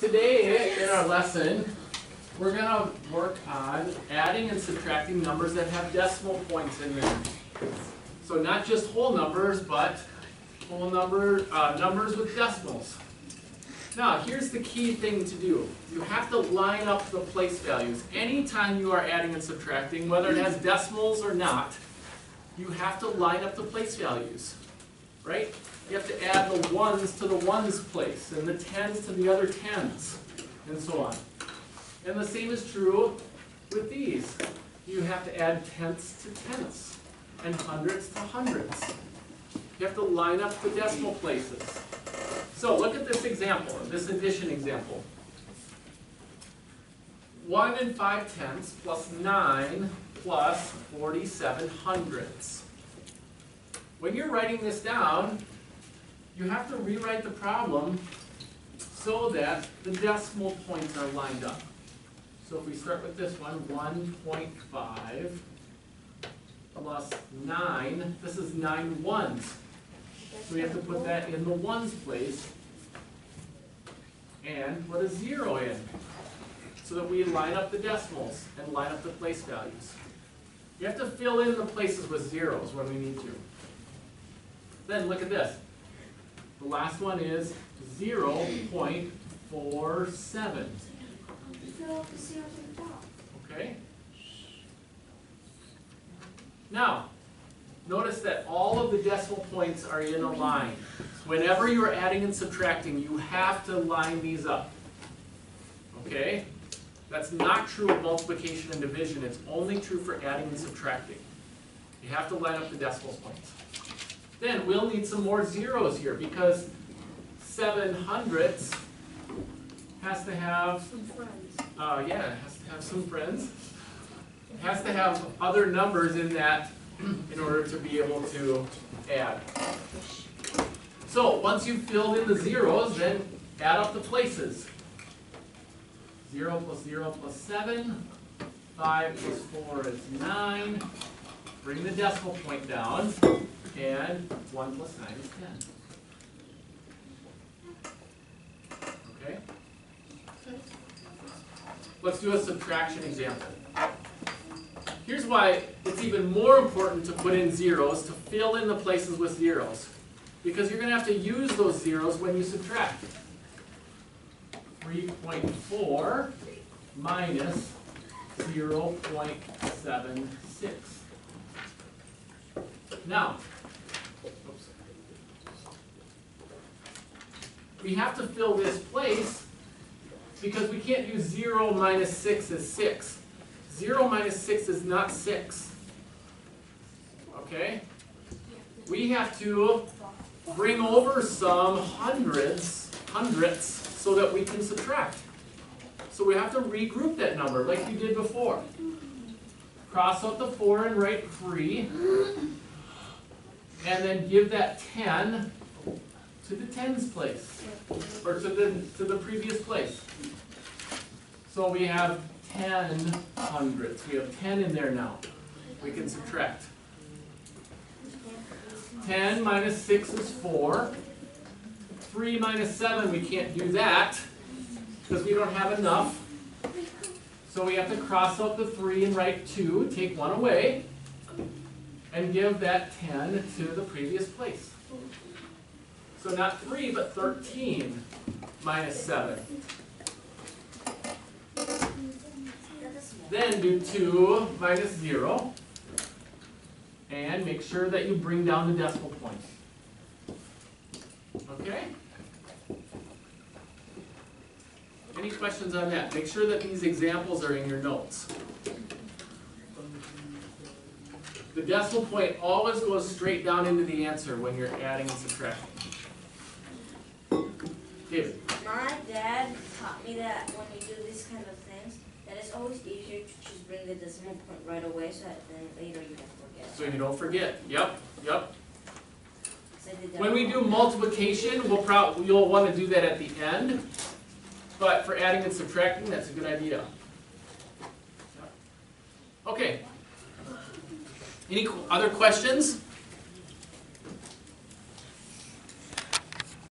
Today in our lesson, we're going to work on adding and subtracting numbers that have decimal points in them. So not just whole numbers, but numbers with decimals. Now, here's the key thing to do. You have to line up the place values. Anytime you are adding and subtracting, whether it has decimals or not, you have to line up the place values, right? You have to add the ones to the ones place, and the tens to the other tens, and so on. And the same is true with these. You have to add tenths to tenths, and hundredths to hundredths. You have to line up the decimal places. So look at this example, this addition example. 1 5/10 plus 9 plus 47 hundredths. When you're writing this down, you have to rewrite the problem so that the decimal points are lined up. So if we start with this one, 1.5 plus 9, this is 9 ones. So we have to put that in the ones place and put a 0 in so that we line up the decimals and line up the place values. You have to fill in the places with zeros when we need to. Then look at this. The last one is 0.47. Okay? Now, notice that all of the decimal points are in a line. Whenever you're adding and subtracting, you have to line these up. Okay? That's not true of multiplication and division. It's only true for adding and subtracting. You have to line up the decimal points. Then we'll need some more zeros here because 7 hundredths has to have some friends. It has to have some friends. It has to have other numbers in that in order to be able to add. So once you've filled in the zeros, then add up the places. 0 plus 0 plus 7. 5 plus 4 is 9. Bring the decimal point down. And 1 plus 9 is 10. Okay? Let's do a subtraction example. Here's why it's even more important to put in zeros, to fill in the places with zeros. Because you're going to have to use those zeros when you subtract. 3.4 minus 0.76. Now, we have to fill this place because we can't use 0 minus 6 as 6. 0 minus 6 is not 6. Okay? We have to bring over some hundredths so that we can subtract. So we have to regroup that number like we did before. Cross out the 4 and write 3. And then give that 10 to the tens place, or to the previous place. So we have 10 hundredths. We have 10 in there now. We can subtract. 10 minus 6 is 4. 3 minus 7, we can't do that because we don't have enough. So we have to cross out the 3 and write 2, take 1 away, and give that 10 to the previous place. So not 3, but 13 minus 7. Then do 2 minus 0. And make sure that you bring down the decimal point. Okay? Any questions on that? Make sure that these examples are in your notes. The decimal point always goes straight down into the answer when you're adding and subtracting. David? My dad taught me that when you do these kind of things, that it's always easier to just bring the decimal point right away so that then later you don't forget. So you don't forget. Yep. When we do multiplication, you'll want to do that at the end. But for adding and subtracting, that's a good idea. Okay. Any other questions?